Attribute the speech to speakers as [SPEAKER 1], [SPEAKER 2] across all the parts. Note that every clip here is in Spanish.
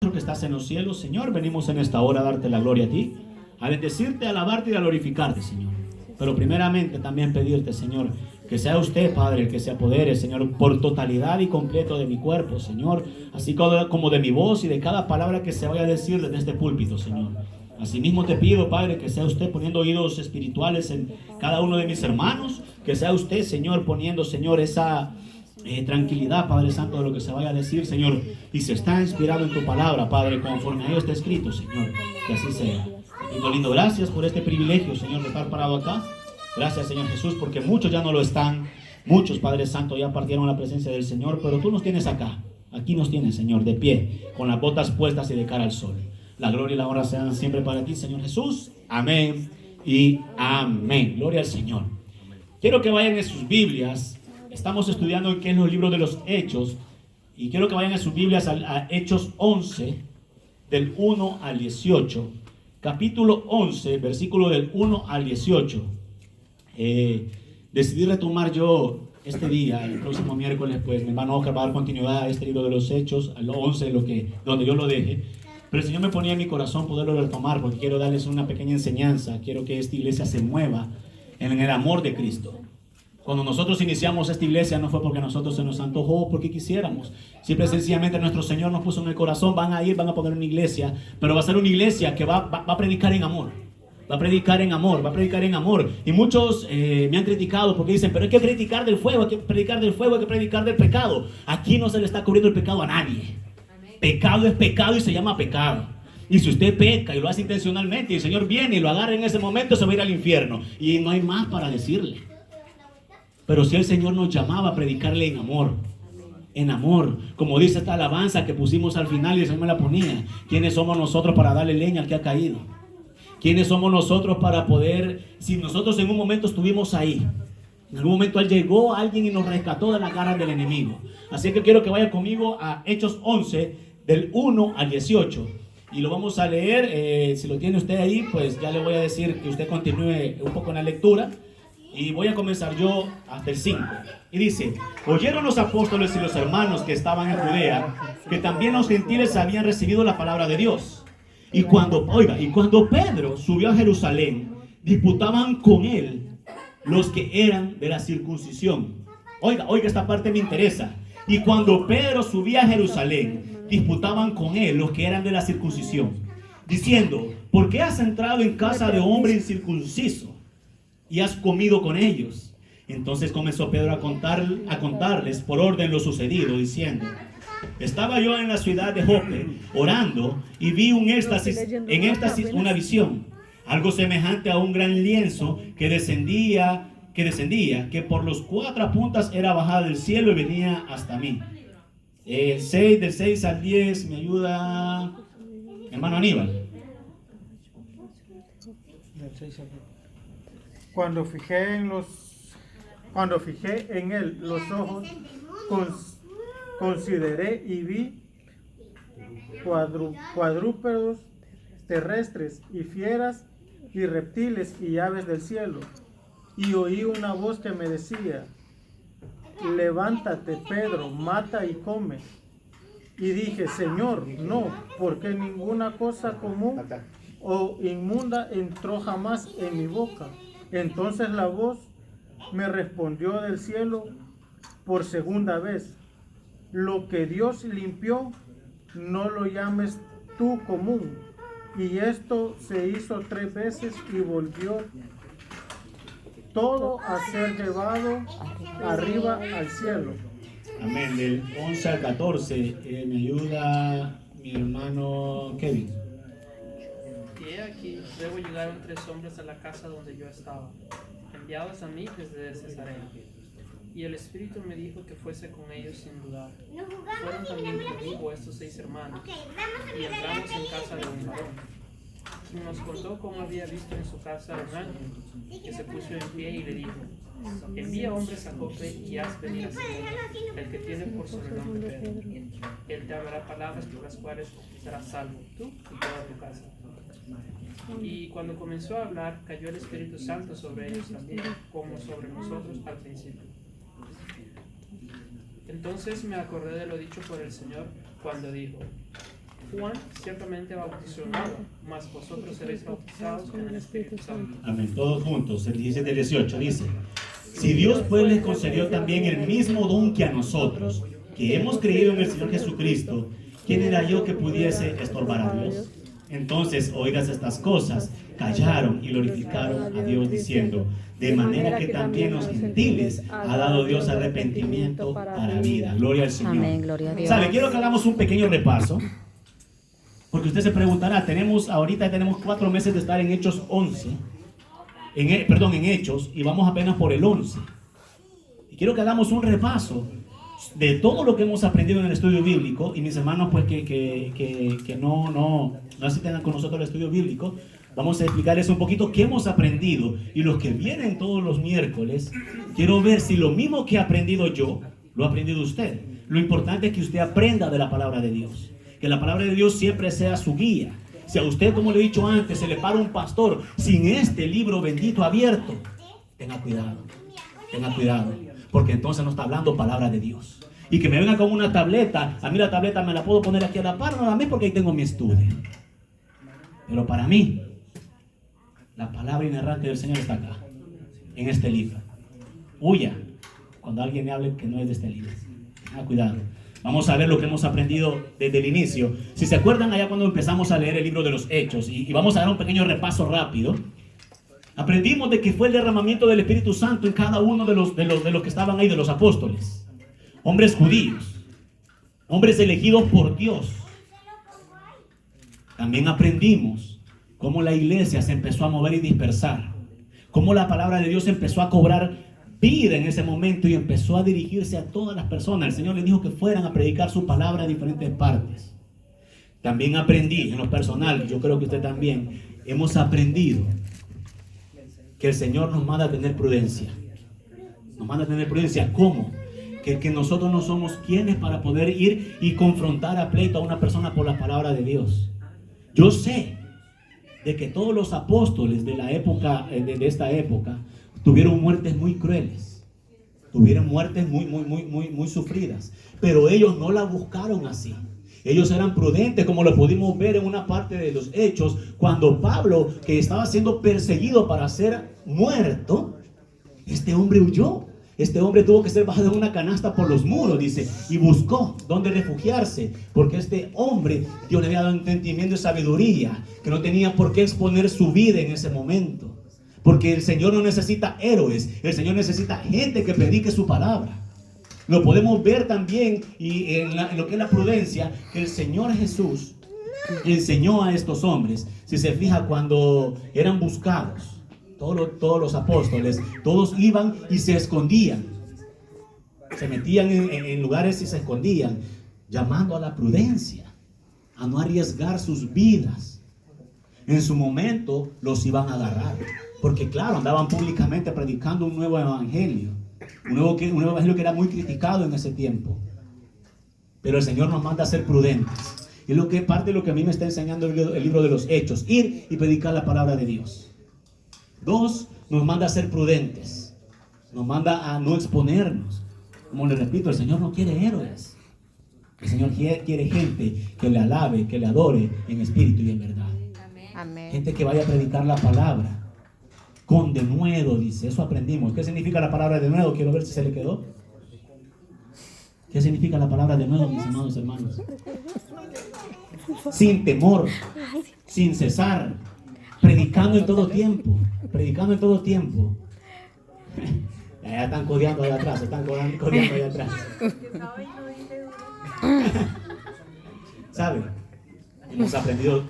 [SPEAKER 1] Que estás en los cielos, Señor, venimos en esta hora a darte la gloria a ti, a bendecirte, a alabarte y a glorificarte, Señor. Pero primeramente también pedirte, Señor, que sea usted, Padre, el que se apodere, Señor, por totalidad y completo de mi cuerpo, Señor, así como de mi voz y de cada palabra que se vaya a decir desde este púlpito, Señor. Asimismo te pido, Padre, que sea usted poniendo oídos espirituales en cada uno de mis hermanos, que sea usted, Señor, poniendo, Señor, esa tranquilidad, Padre Santo, de lo que se vaya a decir, Señor, y se está inspirado en tu palabra, Padre, conforme a ello está escrito, Señor, que así sea. Y lindo, gracias por este privilegio, Señor, de estar parado acá. Gracias, Señor Jesús, porque muchos ya no lo están, muchos, Padre Santo, ya partieron la presencia del Señor, pero tú nos tienes acá, aquí nos tienes, Señor, de pie, con las botas puestas y de cara al sol. La gloria y la honra sean siempre para ti, Señor Jesús. Amén y amén. Gloria al Señor. Quiero que vayan en sus Biblias. Estamos estudiando qué es los libros de los Hechos. Y quiero que vayan a sus Biblias a Hechos 11, del 1 al 18. Capítulo 11, versículo del 1 al 18. Decidí retomar yo este día, el próximo miércoles, pues mi hermano Oscar va a dar continuidad a este libro de los Hechos, al 11, donde yo lo deje. Pero el Señor me ponía en mi corazón poderlo retomar, porque quiero darles una pequeña enseñanza. Quiero que esta iglesia se mueva en el amor de Cristo. Cuando nosotros iniciamos esta iglesia no fue porque a nosotros se nos antojó, porque quisiéramos. Siempre sencillamente nuestro Señor nos puso en el corazón, van a poner una iglesia, pero va a ser una iglesia que va a predicar en amor. Va a predicar en amor, va a predicar en amor. Y muchos me han criticado porque dicen, pero hay que predicar del fuego, hay que predicar del fuego, hay que predicar del pecado. Aquí no se le está cubriendo el pecado a nadie. Pecado es pecado y se llama pecado. Y si usted peca y lo hace intencionalmente y el Señor viene y lo agarra en ese momento, se va a ir al infierno. Y no hay más para decirle. Pero si el Señor nos llamaba a predicarle en amor, como dice esta alabanza que pusimos al final y el Señor me la ponía. ¿Quiénes somos nosotros para darle leña al que ha caído? ¿Quiénes somos nosotros para poder, si nosotros en un momento estuvimos ahí, en algún momento llegó alguien y nos rescató de la garra del enemigo? Así que quiero que vaya conmigo a Hechos 11, del 1 al 18. Y lo vamos a leer. Si lo tiene usted ahí, pues ya le voy a decir que usted continúe un poco en la lectura. Y voy a comenzar yo hasta el 5. Y dice: oyeron los apóstoles y los hermanos que estaban en Judea que también los gentiles habían recibido la palabra de Dios. Y cuando Pedro subió a Jerusalén, disputaban con él los que eran de la circuncisión. Oiga, esta parte me interesa. Y cuando Pedro subía a Jerusalén, disputaban con él los que eran de la circuncisión, diciendo: ¿por qué has entrado en casa de hombre incircunciso y has comido con ellos? Entonces comenzó Pedro a contarles por orden lo sucedido, diciendo: estaba yo en la ciudad de Jope orando y vi en éxtasis una visión, algo semejante a un gran lienzo que descendía, que por los 4 puntas era bajada del cielo y venía hasta mí. El 6, del 6 al 10, me ayuda hermano Aníbal.
[SPEAKER 2] Cuando fijé en él los ojos, consideré y vi cuadrúpedos terrestres y fieras y reptiles y aves del cielo. Y oí una voz que me decía: levántate, Pedro, mata y come. Y dije: Señor, no, porque ninguna cosa común o inmunda entró jamás en mi boca. Entonces la voz me respondió del cielo por segunda vez: lo que Dios limpió, no lo llames tú común. Y esto se hizo 3 veces y volvió todo a ser llevado arriba al cielo.
[SPEAKER 1] Amén. Del 11 al 14, me ayuda mi hermano Kevin.
[SPEAKER 3] Y he aquí, luego llegaron 3 hombres a la casa donde yo estaba, enviados a mí desde Cesarea. Y el Espíritu me dijo que fuese con ellos sin dudar. Fueron también conmigo estos 6 hermanos, y entramos en casa de un varón, quien nos contó cómo había visto en su casa un ángel, que se puso en pie y le dijo: envía hombres a Jope y haz venir a Simón, el que tiene por sobrenombre Pedro. Él te hablará palabras por las cuales serás salvo, tú y toda tu casa. Y cuando comenzó a hablar, cayó el Espíritu Santo sobre ellos también, como sobre nosotros al principio. Entonces me acordé de lo dicho por el Señor cuando dijo: Juan ciertamente bautizó en agua, mas vosotros seréis bautizados con el Espíritu Santo.
[SPEAKER 1] Amén. Todos juntos. El 17 y 18 dice: si Dios pues les concedió también el mismo don que a nosotros, que hemos creído en el Señor Jesucristo, ¿quién era yo que pudiese estorbar a Dios? Entonces, oigas estas cosas, callaron y glorificaron a Dios diciendo: de manera que también los gentiles ha dado Dios arrepentimiento para vida. Gloria al Señor.
[SPEAKER 4] Amén, gloria a Dios.
[SPEAKER 1] ¿Sabe? Quiero que hagamos un pequeño repaso, porque usted se preguntará, ahorita tenemos 4 meses de estar en Hechos 11, en Hechos, y vamos apenas por el 11. Y quiero que hagamos un repaso de todo lo que hemos aprendido en el estudio bíblico. Y mis hermanos, pues que no asisten con nosotros al estudio bíblico, vamos a explicarles un poquito qué hemos aprendido. Y los que vienen todos los miércoles, quiero ver si lo mismo que he aprendido yo, lo ha aprendido usted. Lo importante es que usted aprenda de la palabra de Dios, que la palabra de Dios siempre sea su guía. Si a usted, como le he dicho antes, se le para un pastor sin este libro bendito abierto, tenga cuidado, porque entonces no está hablando palabra de Dios. Y que me venga con una tableta, a mí la tableta me la puedo poner aquí a la par, no a mí porque ahí tengo mi estudio. Pero para mí, la palabra inerrante del Señor está acá, en este libro. Huya cuando alguien me hable que no es de este libro. Tenga cuidado. Vamos a ver lo que hemos aprendido desde el inicio. Si se acuerdan allá cuando empezamos a leer el libro de los Hechos, y vamos a dar un pequeño repaso rápido, aprendimos de que fue el derramamiento del Espíritu Santo en cada uno de los que estaban ahí, de los apóstoles. Hombres judíos, hombres elegidos por Dios. También aprendimos cómo la iglesia se empezó a mover y dispersar, cómo la palabra de Dios empezó a cobrar vida en ese momento y empezó a dirigirse a todas las personas. El Señor les dijo que fueran a predicar su palabra en diferentes partes. También aprendí en lo personal, yo creo que usted también, hemos aprendido que el Señor nos manda a tener prudencia. Nos manda a tener prudencia. ¿Cómo? Que nosotros no somos quienes para poder ir y confrontar a pleito a una persona por la palabra de Dios. Yo sé de que todos los apóstoles de la época, de esta época, tuvieron muertes muy crueles, tuvieron muertes muy sufridas, pero ellos no la buscaron así. Ellos eran prudentes, como lo pudimos ver en una parte de los Hechos, cuando Pablo, que estaba siendo perseguido para ser muerto, este hombre huyó. Este hombre tuvo que ser bajado en una canasta por los muros, dice, y buscó dónde refugiarse, porque este hombre, Dios le había dado entendimiento y sabiduría, que no tenía por qué exponer su vida en ese momento. Porque el Señor no necesita héroes, el Señor necesita gente que predique su palabra. Lo podemos ver también y en lo que es la prudencia, que el Señor Jesús enseñó a estos hombres. Si se fija, cuando eran buscados, todos los apóstoles, todos iban y se escondían. Se metían en lugares y se escondían, llamando a la prudencia, a no arriesgar sus vidas. En su momento los iban a agarrar, porque claro, andaban públicamente predicando un nuevo evangelio, un nuevo evangelio que era muy criticado en ese tiempo. Pero el Señor nos manda a ser prudentes. Y es parte de lo que a mí me está enseñando el libro de los Hechos, ir y predicar la palabra de Dios. 2, nos manda a ser prudentes, nos manda a no exponernos. Como le repito, el Señor no quiere héroes, el Señor quiere gente que le alabe, que le adore en espíritu y en verdad.
[SPEAKER 4] Amén.
[SPEAKER 1] Gente que vaya a predicar la palabra con denuedo, dice. Eso aprendimos. ¿Qué significa la palabra denuedo? Quiero ver si se le quedó. ¿Qué significa la palabra denuedo, mis amados hermanos? Sin temor, sin cesar, predicando en todo tiempo. Predicando en todo tiempo. Ya están codeando allá atrás, allá atrás. ¿Sabe?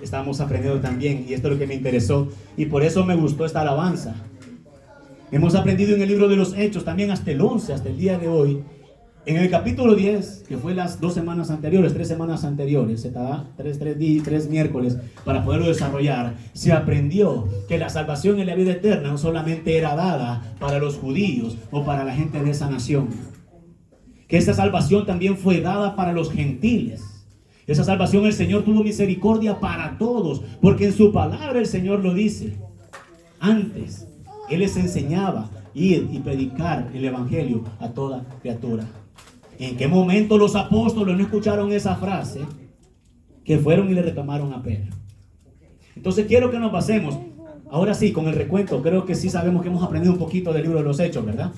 [SPEAKER 1] Estamos aprendiendo también, y esto es lo que me interesó, y por eso me gustó esta alabanza. Hemos aprendido en el libro de los Hechos, también hasta el 11, hasta el día de hoy. En el capítulo 10, que fue las 3 semanas anteriores, se da 3 miércoles para poderlo desarrollar, se aprendió que la salvación en la vida eterna no solamente era dada para los judíos o para la gente de esa nación, que esa salvación también fue dada para los gentiles. Esa salvación el Señor tuvo misericordia para todos, porque en su palabra el Señor lo dice. Antes, Él les enseñaba ir y predicar el evangelio a toda criatura. ¿En qué momento los apóstoles no escucharon esa frase? que fueron y le reclamaron a Pedro. Entonces quiero que nos basemos, ahora sí, con el recuento. Creo que sí sabemos que hemos aprendido un poquito del libro de los Hechos, ¿verdad?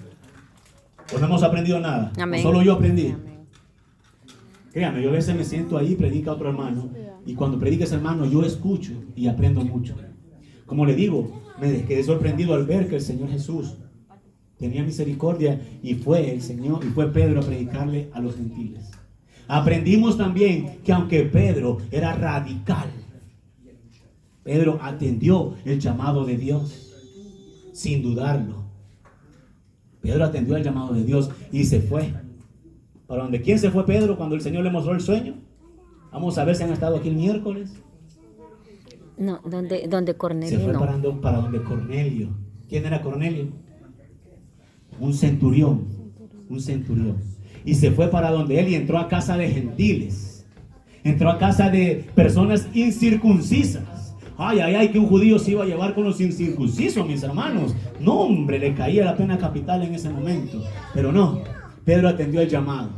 [SPEAKER 1] ¿O no hemos aprendido nada?
[SPEAKER 4] Amén.
[SPEAKER 1] ¿O solo yo aprendí?
[SPEAKER 4] Amén.
[SPEAKER 1] Créame, yo a veces me siento ahí, predica otro hermano, y cuando predica ese hermano yo escucho y aprendo mucho. Como le digo, me quedé sorprendido al ver que el Señor Jesús tenía misericordia y fue el Señor, y fue Pedro a predicarle a los gentiles. Aprendimos también que aunque Pedro era radical, Pedro atendió el llamado de Dios sin dudarlo. Pedro atendió el llamado de Dios y se fue. ¿Para dónde? ¿Quién se fue Pedro cuando el Señor le mostró el sueño? Vamos a ver si han estado aquí el miércoles.
[SPEAKER 4] No, donde Cornelio
[SPEAKER 1] Se fue
[SPEAKER 4] no.
[SPEAKER 1] para donde Cornelio. ¿Quién era Cornelio? Un centurión. Un centurión. Y se fue para donde él y entró a casa de gentiles. Entró a casa de personas incircuncisas. Ay, ay, ay, que un judío se iba a llevar con los incircuncisos, mis hermanos. No, hombre, le caía la pena capital en ese momento. Pero no, Pedro atendió el llamado.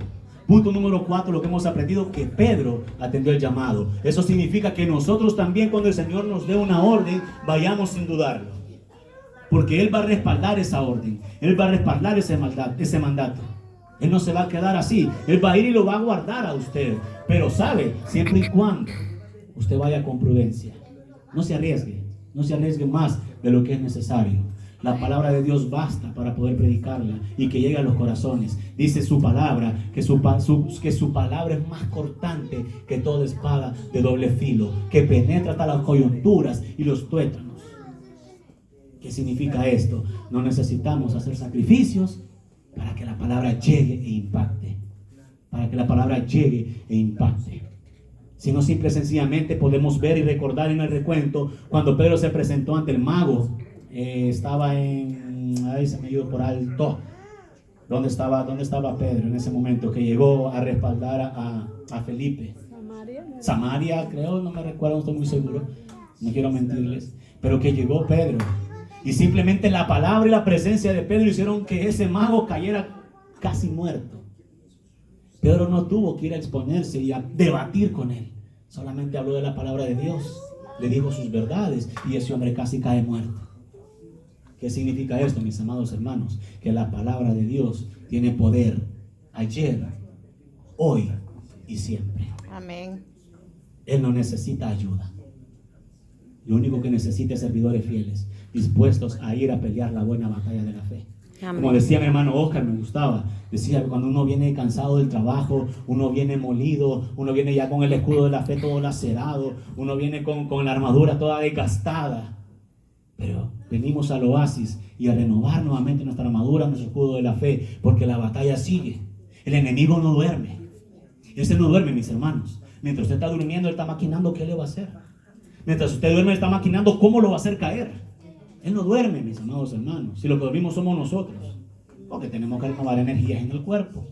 [SPEAKER 1] Punto número 4, lo que hemos aprendido, que Pedro atendió el llamado. Eso significa que nosotros también, cuando el Señor nos dé una orden, vayamos sin dudarlo. Porque Él va a respaldar esa orden. Él va a respaldar ese mandato. Él no se va a quedar así. Él va a ir y lo va a guardar a usted. Pero sabe, siempre y cuando usted vaya con prudencia. No se arriesgue. No se arriesgue más de lo que es necesario. La palabra de Dios basta para poder predicarla y que llegue a los corazones. Dice su palabra, que su palabra es más cortante que toda espada de doble filo, que penetra hasta las coyunturas y los tuétanos. ¿Qué significa esto? No necesitamos hacer sacrificios para que la palabra llegue e impacte. Para que la palabra llegue e impacte. Sino simple y sencillamente podemos ver y recordar en el recuento cuando Pedro se presentó ante el mago. Estaba ahí se me dio por alto. ¿Dónde estaba Pedro en ese momento que llegó a respaldar a Felipe? Samaria, creo, no me recuerdo, no estoy muy seguro, no quiero mentirles, pero que llegó Pedro y simplemente la palabra y la presencia de Pedro hicieron que ese mago cayera casi muerto. Pedro no tuvo que ir a exponerse y a debatir con él, solamente habló de la palabra de Dios, le dijo sus verdades y ese hombre casi cae muerto. ¿Qué significa esto, mis amados hermanos? Que la palabra de Dios tiene poder ayer, hoy y siempre.
[SPEAKER 4] Amén.
[SPEAKER 1] Él no necesita ayuda. Lo único que necesita es servidores fieles, dispuestos a ir a pelear la buena batalla de la fe.
[SPEAKER 4] Amén.
[SPEAKER 1] Como decía mi hermano Oscar, me gustaba. Decía que cuando uno viene cansado del trabajo, uno viene molido, uno viene ya con el escudo de la fe todo lacerado, uno viene con la armadura toda desgastada. Pero venimos al oasis y a renovar nuevamente nuestra armadura, nuestro escudo de la fe, porque la batalla sigue. El enemigo no duerme. Ese no duerme, mis hermanos. Mientras usted está durmiendo, él está maquinando qué le va a hacer. Mientras usted duerme, él está maquinando cómo lo va a hacer caer. Él no duerme, mis amados hermanos. Si lo que dormimos somos nosotros, porque tenemos que renovar energías en el cuerpo.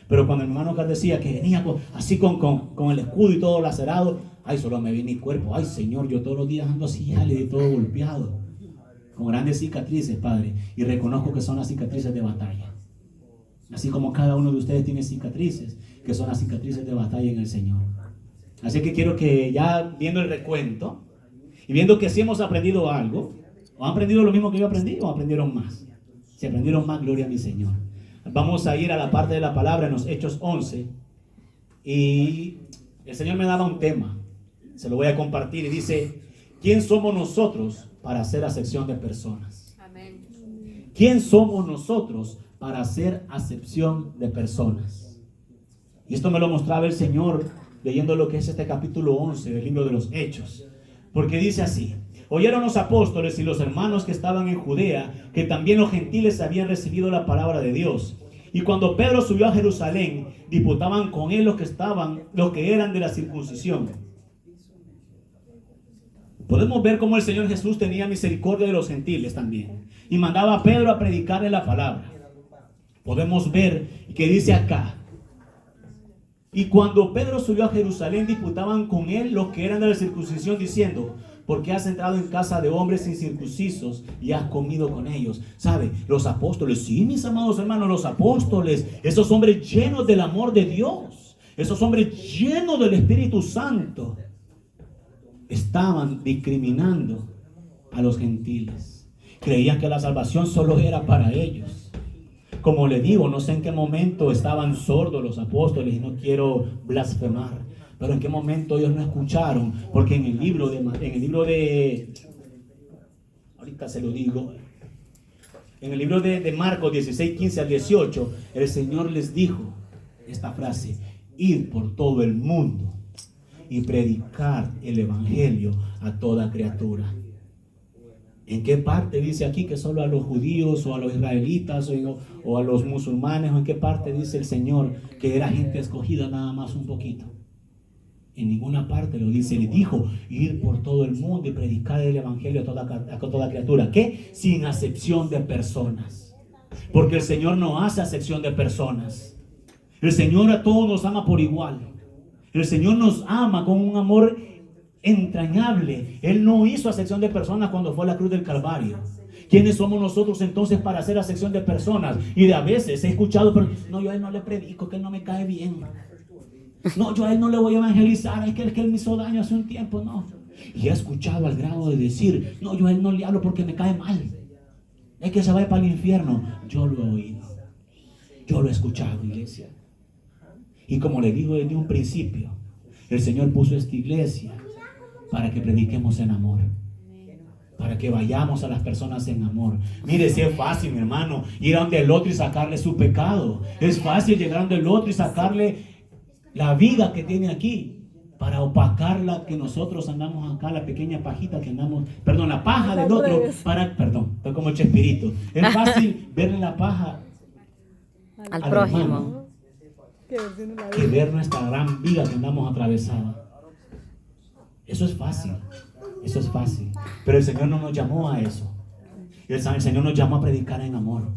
[SPEAKER 1] Pero cuando el hermano Oscar decía que venía así con el escudo y todo lacerado, ay, solo me vi mi cuerpo. Ay, Señor, yo todos los días ando así, y todo golpeado, con grandes cicatrices, Padre, y reconozco que son las cicatrices de batalla. Así como cada uno de ustedes tiene cicatrices, que son las cicatrices de batalla en el Señor. Así que quiero que ya viendo el recuento, y viendo que sí hemos aprendido algo, o han aprendido lo mismo que yo aprendí, o aprendieron más. Si aprendieron más, gloria a mi Señor. Vamos a ir a la parte de la palabra en los Hechos 11, y el Señor me daba un tema, se lo voy a compartir, y dice: ¿quién somos nosotros para hacer acepción de personas?
[SPEAKER 4] Amén.
[SPEAKER 1] ¿Quién somos nosotros para hacer acepción de personas? Y esto me lo mostraba el Señor leyendo lo que es este capítulo 11 del libro de los Hechos. Porque dice así: oyeron los apóstoles y los hermanos que estaban en Judea que también los gentiles habían recibido la palabra de Dios. Y cuando Pedro subió a Jerusalén, disputaban con él los que eran de la circuncisión. Podemos ver cómo el Señor Jesús tenía misericordia de los gentiles también, y mandaba a Pedro a predicarle la palabra. Podemos ver que dice acá: y cuando Pedro subió a Jerusalén, disputaban con él los que eran de la circuncisión, diciendo: ¿por qué has entrado en casa de hombres incircuncisos y has comido con ellos? ¿Sabe? Los apóstoles, sí, mis amados hermanos, los apóstoles, esos hombres llenos del amor de Dios, esos hombres llenos del Espíritu Santo, estaban discriminando a los gentiles. Creían que la salvación solo era para ellos. Como le digo, no sé en qué momento estaban sordos los apóstoles, y no quiero blasfemar, pero en qué momento ellos no escucharon, porque en el libro de ahorita se lo digo, en el libro de Marcos 16, 15 al 18, el Señor les dijo esta frase: ir por todo el mundo y predicar el evangelio a toda criatura. ¿En qué parte dice aquí que solo a los judíos o a los israelitas o a los musulmanes? ¿O en qué parte dice el Señor que era gente escogida nada más un poquito? En ninguna parte lo dice. Le dijo ir por todo el mundo y predicar el evangelio a toda criatura. ¿Qué? Sin acepción de personas. Porque el Señor no hace acepción de personas. El Señor a todos nos ama por igual. El Señor nos ama con un amor entrañable. Él no hizo acepción de personas cuando fue a la cruz del Calvario. ¿Quiénes somos nosotros entonces para hacer acepción de personas? Y de a veces he escuchado, pero no, yo a él no le predico, que él no me cae bien. No, yo a él no le voy a evangelizar, es que él me hizo daño hace un tiempo, no. Y he escuchado al grado de decir, no, yo a él no le hablo porque me cae mal. Es que se vaya para el infierno. Yo lo he oído. Yo lo he escuchado, iglesia. Y como le digo desde un principio, el Señor puso esta iglesia para que prediquemos en amor, para que vayamos a las personas en amor. Mire, si es fácil, mi hermano, ir a donde el otro y sacarle su pecado. Es fácil llegar a donde el otro y sacarle la vida que tiene aquí, para opacarla que nosotros andamos acá, la pequeña pajita que andamos, perdón, la paja del otro, estoy como Chespirito. Es fácil verle la paja
[SPEAKER 4] al prójimo,
[SPEAKER 1] hermano, que ver nuestra gran vida que andamos atravesada. Eso es fácil, eso es fácil. Pero el Señor no nos llamó a eso. El Señor nos llamó a predicar en amor.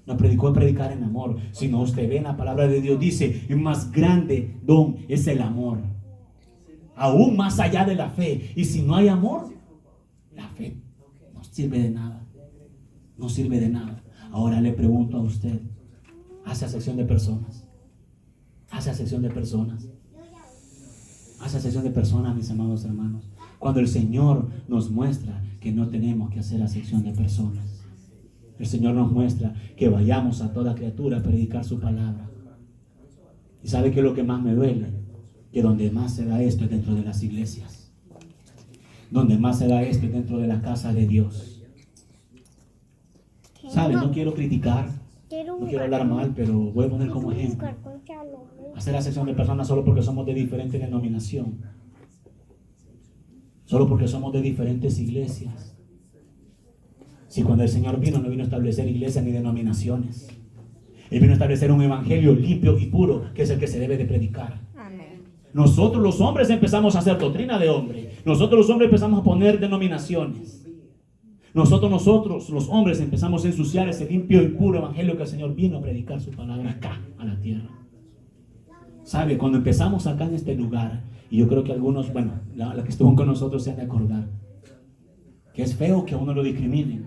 [SPEAKER 1] Nos predicó a predicar en amor. Si no, usted ve en la palabra de Dios, dice, el más grande don es el amor. Aún más allá de la fe. Y si no hay amor, la fe no sirve de nada. No sirve de nada. Ahora le pregunto a usted, ¿hace acepción de personas? ¿Hace acepción de personas? ¿Hace acepción de personas, mis amados hermanos? Cuando el Señor nos muestra que no tenemos que hacer acepción de personas. El Señor nos muestra que vayamos a toda criatura a predicar su palabra. ¿Y sabe qué es lo que más me duele? Que donde más se da esto es dentro de las iglesias. Donde más se da esto es dentro de la casa de Dios. ¿Sabe? No quiero criticar, no quiero hablar mal, pero voy a poner como ejemplo. Hacer acepción de personas solo porque somos de diferente denominación. Solo porque somos de diferentes iglesias. Si cuando el Señor vino, no vino a establecer iglesias ni denominaciones. Él vino a establecer un evangelio limpio y puro, que es el que se debe de predicar.
[SPEAKER 4] amén.
[SPEAKER 1] Nosotros los hombres empezamos a hacer doctrina de hombre. Nosotros los hombres empezamos a poner denominaciones. Nosotros los hombres empezamos a ensuciar ese limpio y puro evangelio que el Señor vino a predicar su palabra acá, a la tierra. ¿Sabe? Cuando empezamos acá en este lugar, y yo creo que algunos, bueno, la que estuvo con nosotros se han de acordar, que es feo que a uno lo discriminen,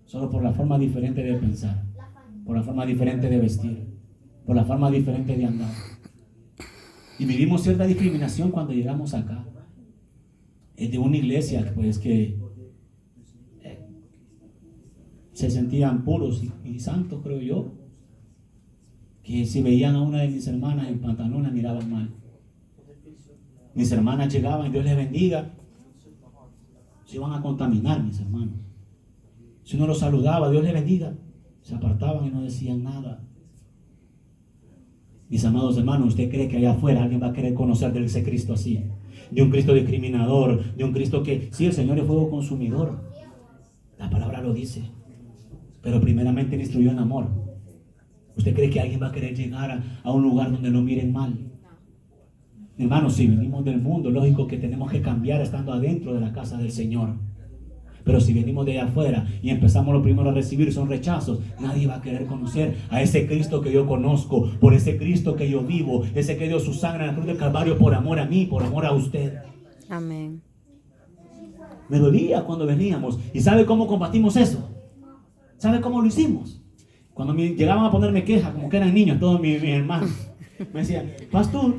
[SPEAKER 1] solo por la forma diferente de pensar, por la forma diferente de vestir, por la forma diferente de andar. Y vivimos cierta discriminación cuando llegamos acá. Es de una iglesia pues que se sentían puros y santos, creo yo, que si veían a una de mis hermanas en pantalón la miraban mal. Mis hermanas llegaban, Dios les bendiga, se iban a contaminar, mis hermanos. Si uno los saludaba, Dios les bendiga, se apartaban y no decían nada. Mis amados hermanos, ¿usted cree que allá afuera alguien va a querer conocer de ese Cristo así? De un Cristo discriminador, de un Cristo que, sí, el Señor es fuego consumidor. La palabra lo dice. Pero primeramente le instruyó en amor. ¿Usted cree que alguien va a querer llegar a un lugar donde lo miren mal? Hermanos, si venimos del mundo, lógico que tenemos que cambiar estando adentro de la casa del Señor. Pero si venimos de allá afuera y empezamos lo primero a recibir son rechazos, nadie va a querer conocer a ese Cristo que yo conozco, por ese Cristo que yo vivo, ese que dio su sangre en la cruz del Calvario por amor a mí, por amor a usted.
[SPEAKER 4] Amén.
[SPEAKER 1] Me dolía cuando veníamos. ¿Y sabe cómo combatimos eso? ¿Sabe cómo lo hicimos? Cuando llegaban a ponerme quejas, como que eran niños, todos mis hermanos, me decían, pastor,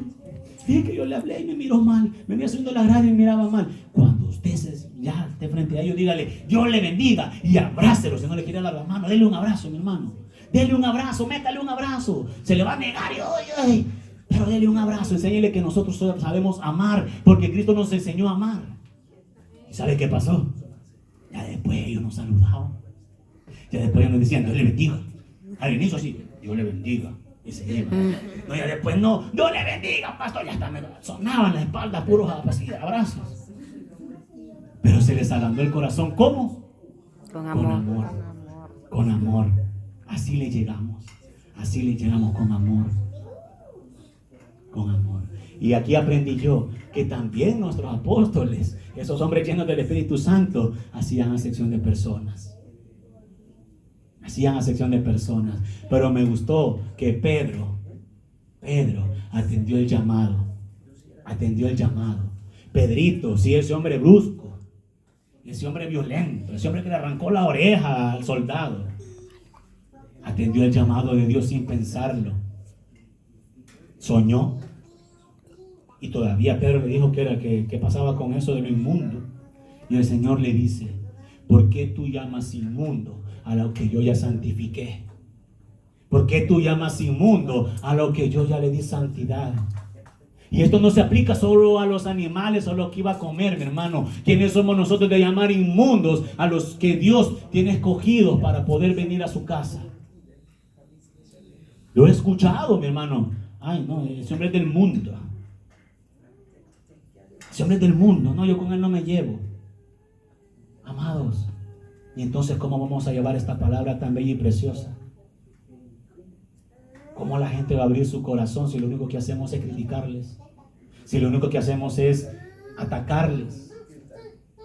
[SPEAKER 1] Fíjate que yo le hablé y me miró mal. Me venía subiendo la grada y me miraba mal. Cuando usted ya esté frente a ellos, dígale, Dios le bendiga, y abrácelo. Si no le quiere dar la mano, dele un abrazo, mi hermano. Dele un abrazo, métale un abrazo. Se le va a negar y oye, pero dele un abrazo. Enséñele que nosotros sabemos amar, porque Cristo nos enseñó a amar. ¿Y sabe qué pasó? Ya después ellos nos saludaban. Ya después ellos nos decían, Dios le bendiga. Al inicio así, Dios le bendiga. Y se iban. No, ya después no, Dios le bendiga, pastor. Ya hasta me sonaban la espalda, puros abrazos. Pero se les ablandó el corazón. ¿Cómo?
[SPEAKER 4] Con amor.
[SPEAKER 1] Con amor. Con amor. Así le llegamos. Así le llegamos con amor. Con amor. Y aquí aprendí yo que también nuestros apóstoles, esos hombres llenos del Espíritu Santo, hacían acepción de personas. Hacían acepción de personas. Pero me gustó que Pedro atendió el llamado. Atendió el llamado. Pedrito, sí, ese hombre brusco, ese hombre violento, ese hombre que le arrancó la oreja al soldado, atendió el llamado de Dios sin pensarlo. Soñó. Y todavía Pedro le dijo que pasaba con eso de lo inmundo. Y el Señor le dice, ¿por qué tú llamas inmundo a lo que yo ya santifiqué? ¿Por qué tú llamas inmundo a lo que yo ya le di santidad? Y esto no se aplica solo a los animales o a lo que iba a comer, mi hermano. ¿Quiénes somos nosotros de llamar inmundos a los que Dios tiene escogidos para poder venir a su casa? Lo he escuchado, mi hermano. Ay, no, ese hombre es del mundo. Ese hombre es del mundo. No, yo con él no me llevo. Amados, y entonces, ¿cómo vamos a llevar esta palabra tan bella y preciosa? ¿Cómo la gente va a abrir su corazón si lo único que hacemos es criticarles? Si lo único que hacemos es atacarles.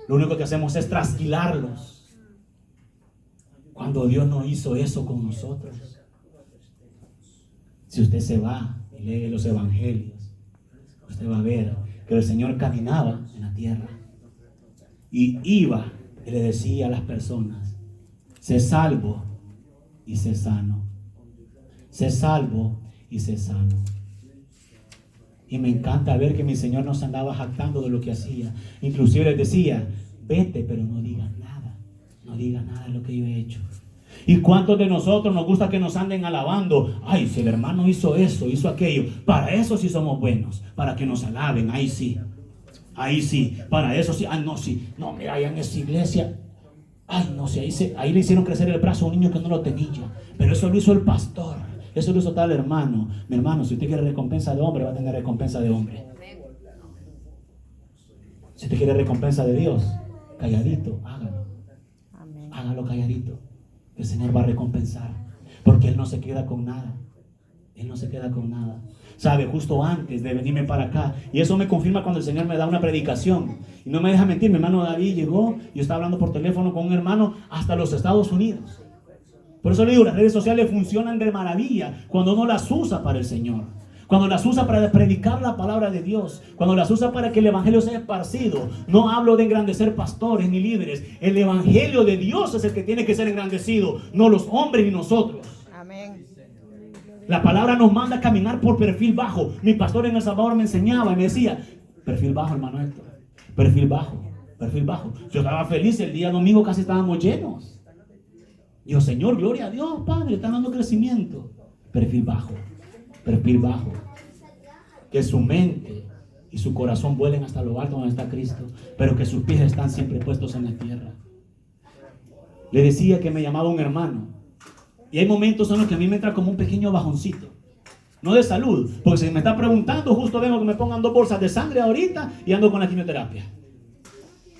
[SPEAKER 1] Lo único que hacemos es trasquilarlos. Cuando Dios no hizo eso con nosotros. Si usted se va y lee los evangelios, usted va a ver que el Señor caminaba en la tierra y iba y le decía a las personas, sé salvo y sé sano. Sé salvo y sé sano. Y me encanta ver que mi Señor nos andaba jactando de lo que hacía. Inclusive les decía, vete, pero no digas nada. No digas nada de lo que yo he hecho. ¿Y cuántos de nosotros nos gusta que nos anden alabando? Ay, si el hermano hizo eso, hizo aquello. Para eso sí somos buenos. Para que nos alaben, ahí sí. Ahí sí, para eso sí. Ah, no, sí. No, mira, allá en esa iglesia. Ay, no sé, ahí le hicieron crecer el brazo a un niño que no lo tenía. Pero eso lo hizo el pastor. Eso lo hizo tal hermano. Mi hermano, si usted quiere recompensa de hombre, va a tener recompensa de hombre. Si usted quiere recompensa de Dios, calladito, hágalo. Hágalo calladito. El Señor va a recompensar. Porque Él no se queda con nada. Él no se queda con nada. Sabe, justo antes de venirme para acá, y eso me confirma cuando el Señor me da una predicación. Y no me deja mentir, mi hermano David llegó, yo estaba hablando por teléfono con un hermano hasta los Estados Unidos. Por eso le digo, las redes sociales funcionan de maravilla cuando uno las usa para el Señor. Cuando las usa para predicar la palabra de Dios. Cuando las usa para que el evangelio sea esparcido. No hablo de engrandecer pastores ni líderes. El evangelio de Dios es el que tiene que ser engrandecido. No los hombres ni nosotros.
[SPEAKER 4] Amén.
[SPEAKER 1] La palabra nos manda a caminar por perfil bajo. Mi pastor en El Salvador me enseñaba y me decía, perfil bajo, hermano Héctor. Perfil bajo, perfil bajo. Yo estaba feliz, el día domingo casi estábamos llenos. Dios, Señor, gloria a Dios, Padre, está dando crecimiento. Perfil bajo, perfil bajo. Que su mente y su corazón vuelen hasta lo alto donde está Cristo, pero que sus pies están siempre puestos en la tierra. Le decía que me llamaba un hermano, y hay momentos en los que a mí me entra como un pequeño bajoncito. No de salud, porque si me está preguntando, justo vengo que me pongan 2 bolsas de sangre ahorita y ando con la quimioterapia.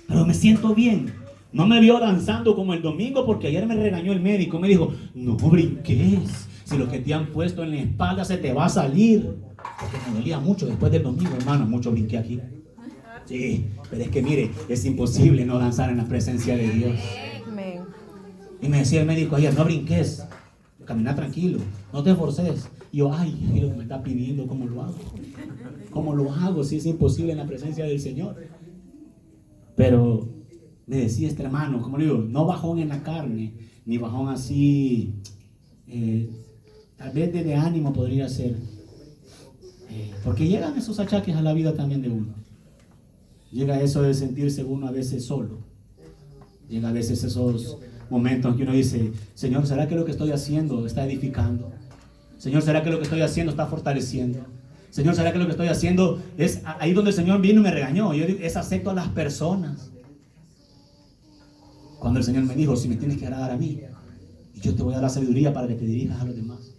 [SPEAKER 1] Pero me siento bien. No me vio danzando como el domingo porque ayer me regañó el médico. Me dijo, no brinques. Si lo que te han puesto en la espalda se te va a salir. Porque me dolía mucho después del domingo, hermano. Mucho brinqué aquí. Sí, pero es que mire, es imposible no danzar en la presencia de Dios.
[SPEAKER 4] Amén.
[SPEAKER 1] Y me decía el médico ayer, no brinques. Camina tranquilo, no te esforces. Y yo, ay, es lo que me está pidiendo, ¿cómo lo hago? ¿Cómo lo hago si es imposible en la presencia del Señor? Pero me decía este hermano, como le digo, no bajón en la carne, ni bajón así, tal vez de ánimo podría ser. Porque llegan esos achaques a la vida también de uno. Llega eso de sentirse uno a veces solo. Llega a veces esos momentos en que uno dice, Señor, ¿será que lo que estoy haciendo está edificando? Señor, ¿será que lo que estoy haciendo está fortaleciendo? Señor, ¿será que lo que estoy haciendo es ahí donde el Señor vino y me regañó? Yo es acepto a las personas. Cuando el Señor me dijo, si me tienes que agradar a mí, y yo te voy a dar la sabiduría para que te dirijas a los demás.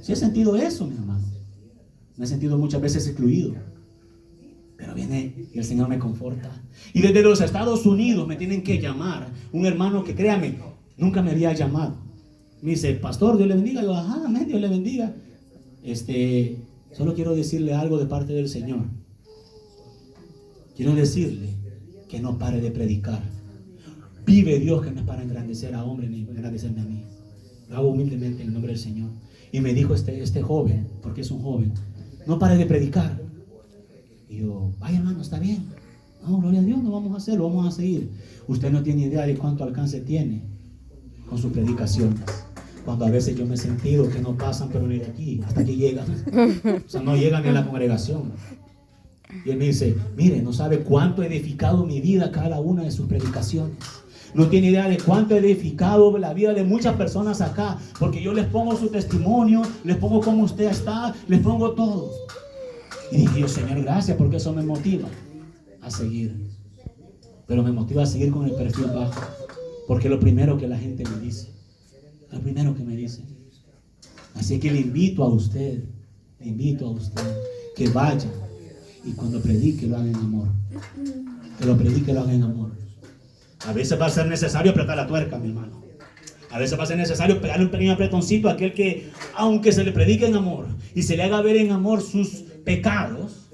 [SPEAKER 1] Sí he sentido eso, mi hermano. Me he sentido muchas veces excluido. Pero viene y el Señor me conforta. Y desde los Estados Unidos me tienen que llamar. Un hermano que, créame, nunca me había llamado. Me dice, pastor, Dios le bendiga. Yo, ajá, amén, Dios le bendiga. Solo quiero decirle algo de parte del Señor. Quiero decirle que no pare de predicar. Vive Dios, que no es para engrandecer a hombre ni engrandecerme a mí. Lo hago humildemente en el nombre del Señor. Y me dijo este joven, porque es un joven, no pare de predicar. Y yo, vaya hermano, está bien. No, gloria a Dios, no vamos a hacerlo, vamos a seguir. Usted no tiene idea de cuánto alcance tiene con sus predicaciones. Cuando a veces yo me he sentido que no pasan, pero ni de aquí, hasta aquí llegan. O sea, no llegan ni a la congregación. Y él me dice, mire, no sabe cuánto he edificado mi vida cada una de sus predicaciones. No tiene idea de cuánto he edificado la vida de muchas personas acá, porque yo les pongo su testimonio, les pongo cómo usted está, les pongo todo. Y dije yo, Señor, gracias, porque eso me motiva a seguir. Pero me motiva a seguir con el perfil bajo, porque lo primero que la gente me dice, lo primero que me dice. Así que le invito a usted que vaya y cuando predique lo haga en amor. Que lo predique, lo haga en amor. A veces va a ser necesario apretar la tuerca, mi hermano. A veces va a ser necesario pegarle un pequeño apretoncito a aquel que, aunque se le predique en amor y se le haga ver en amor sus pecados,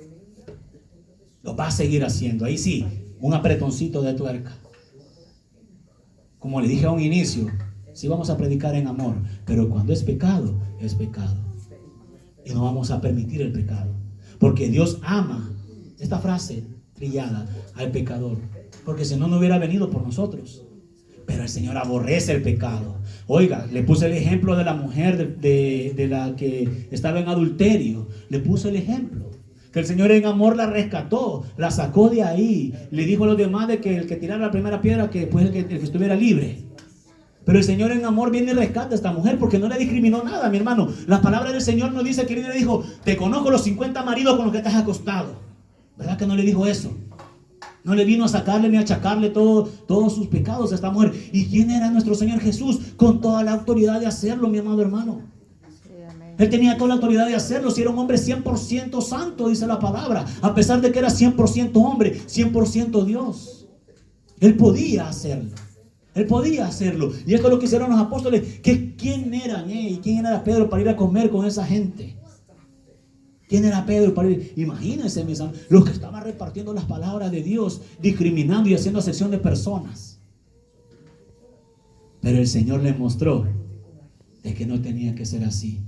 [SPEAKER 1] lo va a seguir haciendo. Ahí sí, un apretoncito de tuerca. Como le dije a un inicio, sí vamos a predicar en amor, pero cuando es pecado, es pecado. Y no vamos a permitir el pecado. Porque Dios ama, esta frase trillada, al pecador. Porque si no, no hubiera venido por nosotros. Pero el Señor aborrece el pecado. Oiga, le puse el ejemplo de la mujer de la que estaba en adulterio. Le puse el ejemplo. Que el Señor en amor la rescató, la sacó de ahí. Le dijo a los demás de que el que tirara la primera piedra, que pues el que estuviera libre. Pero el Señor en amor viene y rescata a esta mujer porque no le discriminó nada, mi hermano. La palabra del Señor nos dice que él le dijo, te conozco los 50 maridos con los que te has acostado. ¿Verdad que no le dijo eso? No le vino a sacarle ni a achacarle todos sus pecados a esta mujer. ¿Y quién era nuestro Señor Jesús? Con toda la autoridad de hacerlo, mi amado hermano.
[SPEAKER 4] Sí, amén.
[SPEAKER 1] Él tenía toda la autoridad de hacerlo. Si era un hombre 100% santo, dice la palabra. A pesar de que era 100% hombre, 100% Dios. Él podía hacerlo. Él podía hacerlo. Y esto es lo que hicieron los apóstoles. ¿Quién eran y quién era Pedro para ir a comer con esa gente? ¿Quién era Pedro para ir? Imagínense, mis amigos, los que estaban repartiendo las palabras de Dios, discriminando y haciendo acepción de personas. Pero el Señor les mostró de que no tenía que ser así.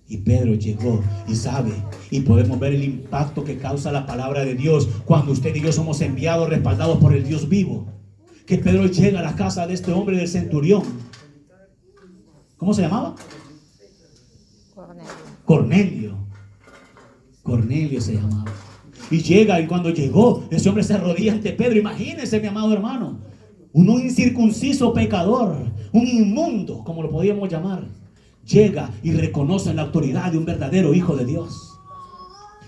[SPEAKER 1] Y Pedro llegó y sabe, y podemos ver el impacto que causa la palabra de Dios cuando usted y yo somos enviados, respaldados por el Dios vivo. Que Pedro llega a la casa de este hombre del centurión. ¿Cómo se llamaba? Cornelio. Cornelio se llamaba. Y llega, y cuando llegó, ese hombre se arrodilla ante Pedro. Imagínense, mi amado hermano, un incircunciso pecador, un inmundo, como lo podíamos llamar, llega y reconoce la autoridad de un verdadero hijo de Dios.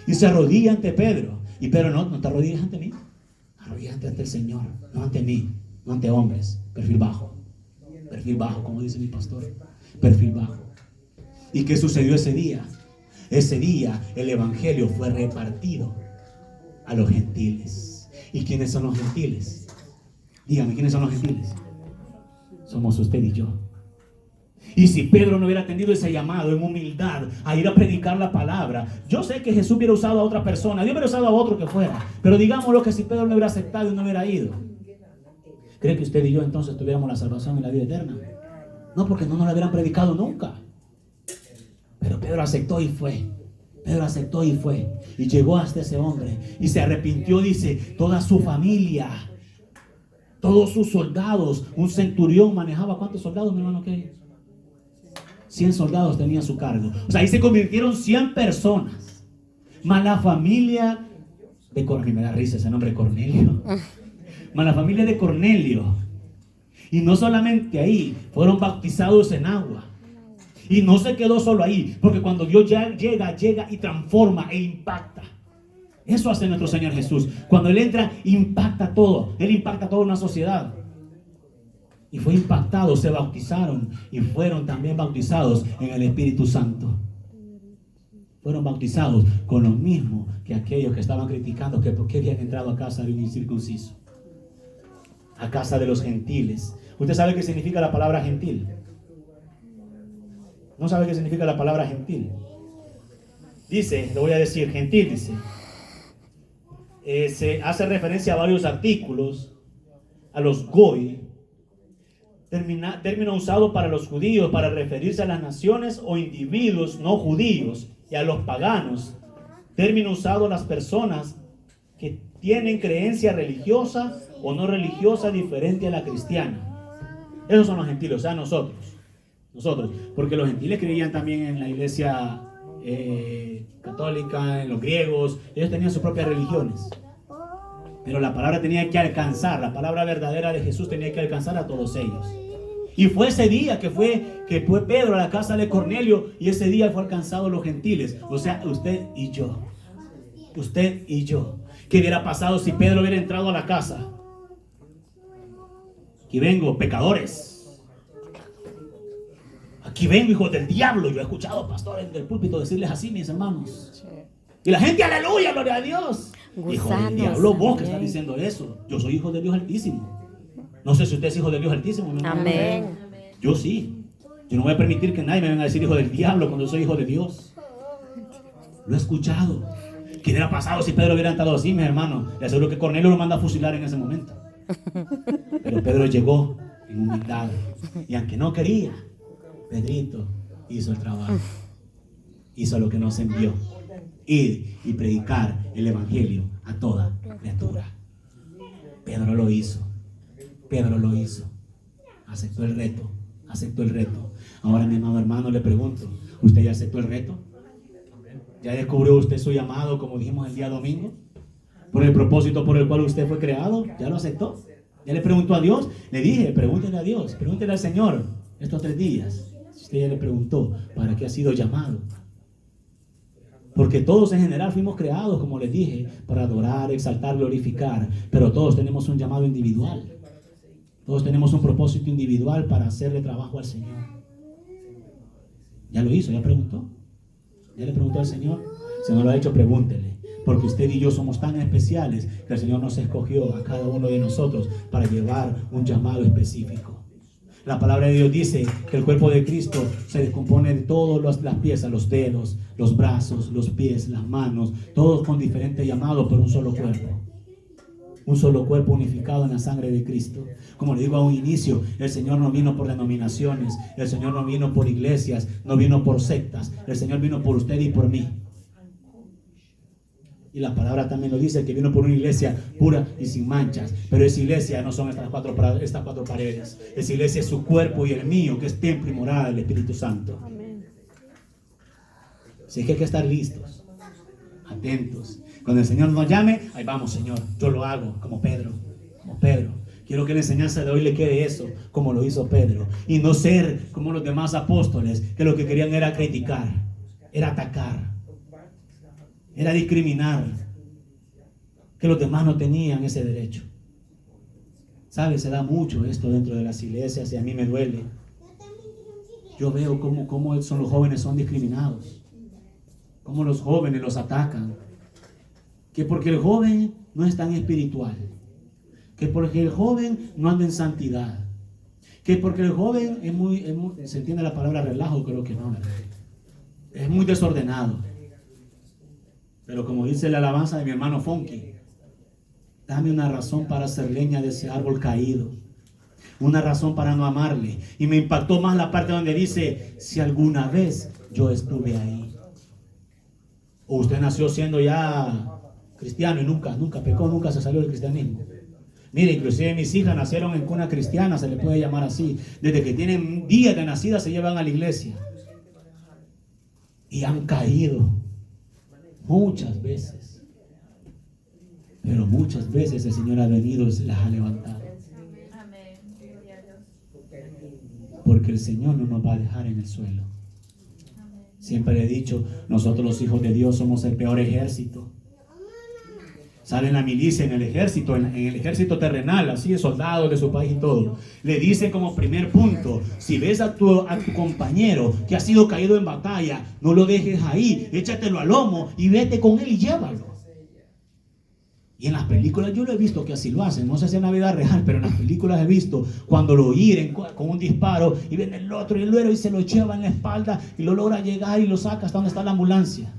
[SPEAKER 1] Y se arrodilla ante Pedro. Y Pedro, no te arrodillas ante mí, arrodíllate ante el Señor, no ante mí, no ante hombres. Perfil bajo, como dice mi pastor, perfil bajo. ¿Y qué sucedió ese día? Ese día el evangelio fue repartido a los gentiles. ¿Y quiénes son los gentiles? Díganme, ¿quiénes son los gentiles? Somos usted y yo. Y si Pedro no hubiera atendido ese llamado en humildad a ir a predicar la palabra, yo sé que Jesús hubiera usado a otra persona, Dios hubiera usado a otro que fuera, pero digámoslo que si Pedro no hubiera aceptado y no hubiera ido, ¿cree que usted y yo entonces tuviéramos la salvación en la vida eterna? No, porque no nos la hubieran predicado nunca. Pero Pedro aceptó y fue. Pedro aceptó y fue. Y llegó hasta ese hombre. Y se arrepintió, dice, toda su familia. Todos sus soldados. Un centurión manejaba, ¿cuántos soldados, mi hermano? ¿Qué? 100 soldados tenía a su cargo. O sea, ahí se convirtieron 100 personas. Mas la familia de Cornelio, me da risa ese nombre Cornelio. Mas la familia de Cornelio, y no solamente ahí, fueron bautizados en agua. Y no se quedó solo ahí, porque cuando Dios ya llega y transforma e impacta. Eso hace nuestro Señor Jesús. Cuando Él entra, impacta todo. Él impacta toda una sociedad. Y fue impactado, se bautizaron y fueron también bautizados en el Espíritu Santo. Fueron bautizados con lo mismo que aquellos que estaban criticando que por qué habían entrado a casa de un incircunciso, a casa de los gentiles. ¿Usted sabe qué significa la palabra gentil? ¿No sabe qué significa la palabra gentil? Dice, le voy a decir, gentil dice, se hace referencia a varios artículos, a los goy, término usado para los judíos para referirse a las naciones o individuos no judíos, y a los paganos, término usado a las personas que tienen creencia religiosa o no religiosa diferente a la cristiana. Esos son los gentiles, o sea, nosotros, porque los gentiles creían también en la iglesia católica, en los griegos, ellos tenían sus propias religiones, pero la palabra tenía que alcanzar, la palabra verdadera de Jesús tenía que alcanzar a todos ellos. Y fue ese día que fue Pedro a la casa de Cornelio, y ese día fue alcanzado los gentiles, o sea, usted y yo. ¿Qué hubiera pasado si Pedro hubiera entrado a la casa? Aquí vengo, pecadores. Aquí vengo, hijos del diablo. Yo he escuchado pastores del púlpito decirles así, mis hermanos. Y la gente, aleluya, gloria a Dios. Hijo del diablo, vos que estás diciendo eso. Yo soy hijo de Dios Altísimo. No sé si usted es hijo de Dios Altísimo.
[SPEAKER 4] Amén.
[SPEAKER 1] Yo sí. Yo no voy a permitir que nadie me venga a decir hijo del diablo cuando yo soy hijo de Dios. Lo he escuchado. ¿Qué hubiera pasado si Pedro hubiera entrado así, mis hermanos? Le aseguro que Cornelio lo manda a fusilar en ese momento. Pero Pedro llegó en humildad. Y aunque no quería, Pedrito hizo el trabajo. Hizo lo que nos envió. Ir y predicar el evangelio a toda criatura. Pedro lo hizo. Aceptó el reto. Ahora, mi amado hermano, le pregunto, ¿usted ya aceptó el reto? ¿Ya descubrió usted su llamado, como dijimos el día domingo? ¿Por el propósito por el cual usted fue creado? ¿Ya lo aceptó? ¿Ya le preguntó a Dios? Le dije, pregúntele a Dios, pregúntele al Señor estos 3 días. Si usted ya le preguntó, ¿para qué ha sido llamado? Porque todos en general fuimos creados, como les dije, para adorar, exaltar, glorificar. Pero todos tenemos un llamado individual. Todos tenemos un propósito individual para hacerle trabajo al Señor. ¿Ya lo hizo? ¿Ya preguntó? ¿Ya le preguntó al Señor? Si no lo ha hecho, pregúntele. Porque usted y yo somos tan especiales que el Señor nos escogió a cada uno de nosotros para llevar un llamado específico. La palabra de Dios dice que el cuerpo de Cristo se descompone de todas las piezas, los dedos, los brazos, los pies, las manos, todos con diferentes llamados, pero un solo cuerpo. Un solo cuerpo unificado en la sangre de Cristo. Como le digo a un inicio, el Señor no vino por denominaciones, el Señor no vino por iglesias, no vino por sectas, el Señor vino por usted y por mí. Y la palabra también lo dice, que vino por una iglesia pura y sin manchas. Pero esa iglesia no son estas cuatro paredes. Esa iglesia es su cuerpo y el mío, que es templo y morada del Espíritu Santo. Así que hay que estar listos, atentos. Cuando el Señor nos llame, ahí vamos, Señor, yo lo hago, como Pedro. Quiero que la enseñanza de hoy le quede eso, como lo hizo Pedro. Y no ser como los demás apóstoles, que lo que querían era criticar, era atacar, era discriminar, que los demás no tenían ese derecho. ¿Sabe? Se da mucho esto dentro de las iglesias y a mí me duele. Yo veo cómo los jóvenes son discriminados, cómo los jóvenes los atacan, que porque el joven no es tan espiritual, que porque el joven no anda en santidad, que porque el joven es muy se entiende la palabra relajo, creo que no, es muy desordenado. Pero como dice la alabanza de mi hermano Fonky, dame una razón para hacer leña de ese árbol caído, una razón para no amarle. Y me impactó más la parte donde dice, si alguna vez yo estuve ahí. O usted nació siendo ya cristiano y nunca pecó, nunca se salió del cristianismo. Mire, inclusive mis hijas nacieron en cuna cristiana, se le puede llamar así. Desde que tienen días de nacida se llevan a la iglesia. Y han caído Muchas veces. Pero muchas veces el Señor ha venido y se las ha levantado. Porque el Señor no nos va a dejar en el suelo. Siempre le he dicho, nosotros los hijos de Dios somos el peor ejército. Sale en la milicia, en el ejército terrenal, así de soldados de su país y todo. Le dice como primer punto, si ves a tu compañero que ha sido caído en batalla, no lo dejes ahí, échatelo al lomo y vete con él y llévalo. Y en las películas yo lo he visto que así lo hacen, no sé si en la vida real, pero en las películas he visto cuando lo hieren con un disparo y viene el otro y el héroe y se lo lleva en la espalda y lo logra llegar y lo saca hasta donde está la ambulancia.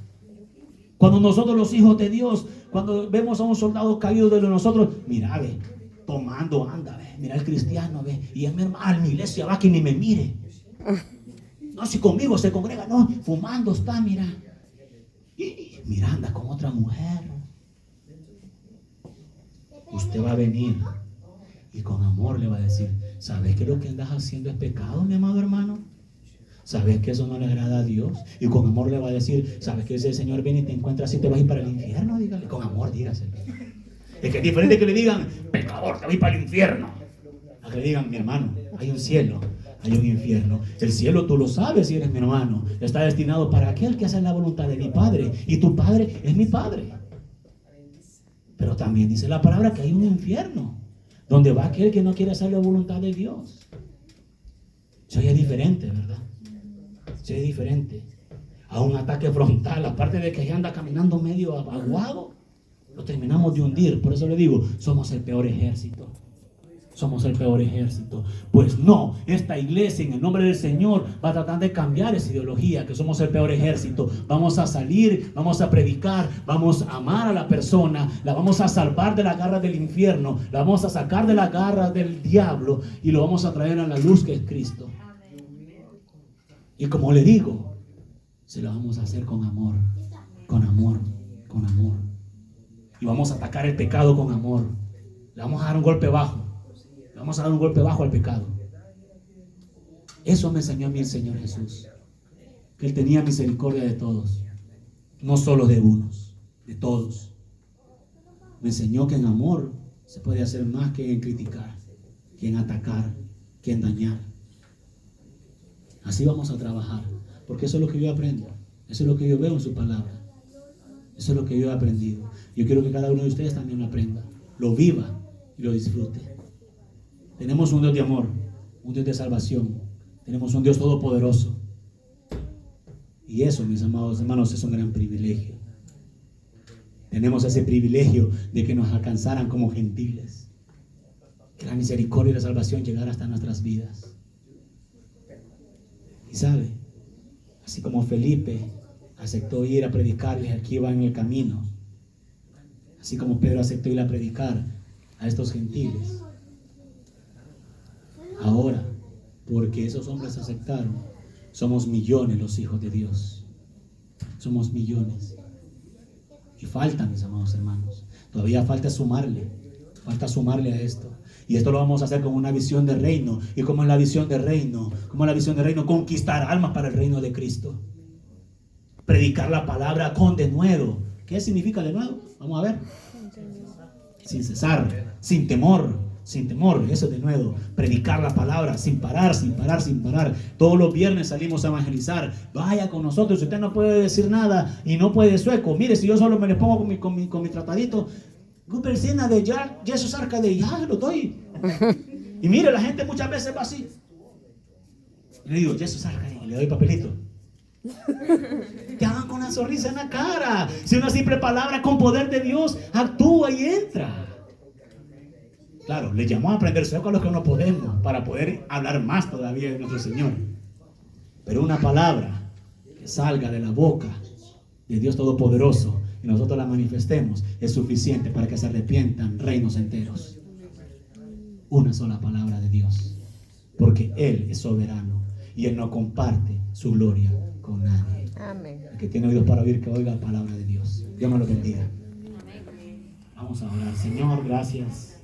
[SPEAKER 1] Cuando nosotros los hijos de Dios, cuando vemos a un soldado caído de nosotros, mira, ve, tomando anda, ve, mira el cristiano, ve, y es mi hermano, mi iglesia va que ni me mire. No, si conmigo se congrega, no, fumando está, mira. Y mira, anda con otra mujer. Usted va a venir y con amor le va a decir, ¿sabes que lo que andas haciendo es pecado, mi amado hermano? ¿Sabes que eso no le agrada a Dios? Y con amor le va a decir, ¿sabes que si el Señor viene y te encuentra así te vas a ir para el infierno? Dígale, con amor dígaselo. Es que es diferente que le digan, pecador, te vas a ir para el infierno, a que le digan, mi hermano, hay un cielo, hay un infierno. El cielo tú lo sabes si eres mi hermano, está destinado para aquel que hace la voluntad de mi Padre, y tu Padre es mi Padre. Pero también dice la palabra que hay un infierno donde va aquel que no quiere hacer la voluntad de Dios. Eso ya es diferente, ¿verdad? Eso es diferente a un ataque frontal. Aparte de que ya anda caminando medio aguado, lo terminamos de hundir. Por eso le digo, somos el peor ejército. Somos el peor ejército. Pues no, esta iglesia en el nombre del Señor va a tratar de cambiar esa ideología, que somos el peor ejército. Vamos a salir, vamos a predicar, vamos a amar a la persona, la vamos a salvar de la garra del infierno, la vamos a sacar de la garra del diablo y lo vamos a traer a la luz que es Cristo. Y como le digo, se lo vamos a hacer con amor, con amor, con amor. Y vamos a atacar el pecado con amor. Le vamos a dar un golpe bajo. Vamos a dar un golpe bajo al pecado. Eso me enseñó a mí el Señor Jesús. Que Él tenía misericordia de todos. No solo de unos, de todos. Me enseñó que en amor se puede hacer más que en criticar, que en atacar, que en dañar. Así vamos a trabajar. Porque eso es lo que yo aprendo. Eso es lo que yo veo en su palabra. Eso es lo que yo he aprendido. Yo quiero que cada uno de ustedes también lo aprenda. Lo viva y lo disfrute. Tenemos un Dios de amor, un Dios de salvación. Tenemos un Dios todopoderoso. Y eso, mis amados hermanos, es un gran privilegio. Tenemos ese privilegio de que nos alcanzaran como gentiles. Que la misericordia y la salvación llegara hasta nuestras vidas. Y sabe, así como Felipe aceptó ir a predicarles aquí va en el camino, así como Pedro aceptó ir a predicar a estos gentiles, ahora, porque esos hombres aceptaron, somos millones los hijos de Dios. Somos millones. Y falta, mis amados hermanos. Todavía falta sumarle a esto. Y esto lo vamos a hacer con una visión de reino. ¿Y cómo es la visión de reino? ¿Cómo es la visión de reino? Conquistar almas para el reino de Cristo. Predicar la palabra con denuedo. ¿Qué significa denuedo? Vamos a ver. Sin cesar, sin temor. Sin temor, eso de nuevo, predicar la palabra sin parar, sin parar, sin parar. Todos los viernes salimos a evangelizar. Vaya con nosotros, si usted no puede decir nada y no puede sueco, mire, si yo solo me le pongo con mi tratadito, Gupercina de ya, Jesús arca de ya, lo doy. Y mire, la gente muchas veces va así. Y le digo, Jesús arca, y le doy papelito. Te hagan con una sonrisa en la cara. Si una simple palabra con poder de Dios actúa y entra. Claro, le llamó a aprender sueco a los que no podemos, para poder hablar más todavía de nuestro Señor. Pero una palabra que salga de la boca de Dios Todopoderoso y nosotros la manifestemos es suficiente para que se arrepientan reinos enteros. Una sola palabra de Dios, porque Él es soberano y Él no comparte su gloria con nadie.
[SPEAKER 4] Amén.
[SPEAKER 1] El que tiene oídos para oír, que oiga la palabra de Dios. Dios me lo bendiga. Vamos a orar. Señor, gracias.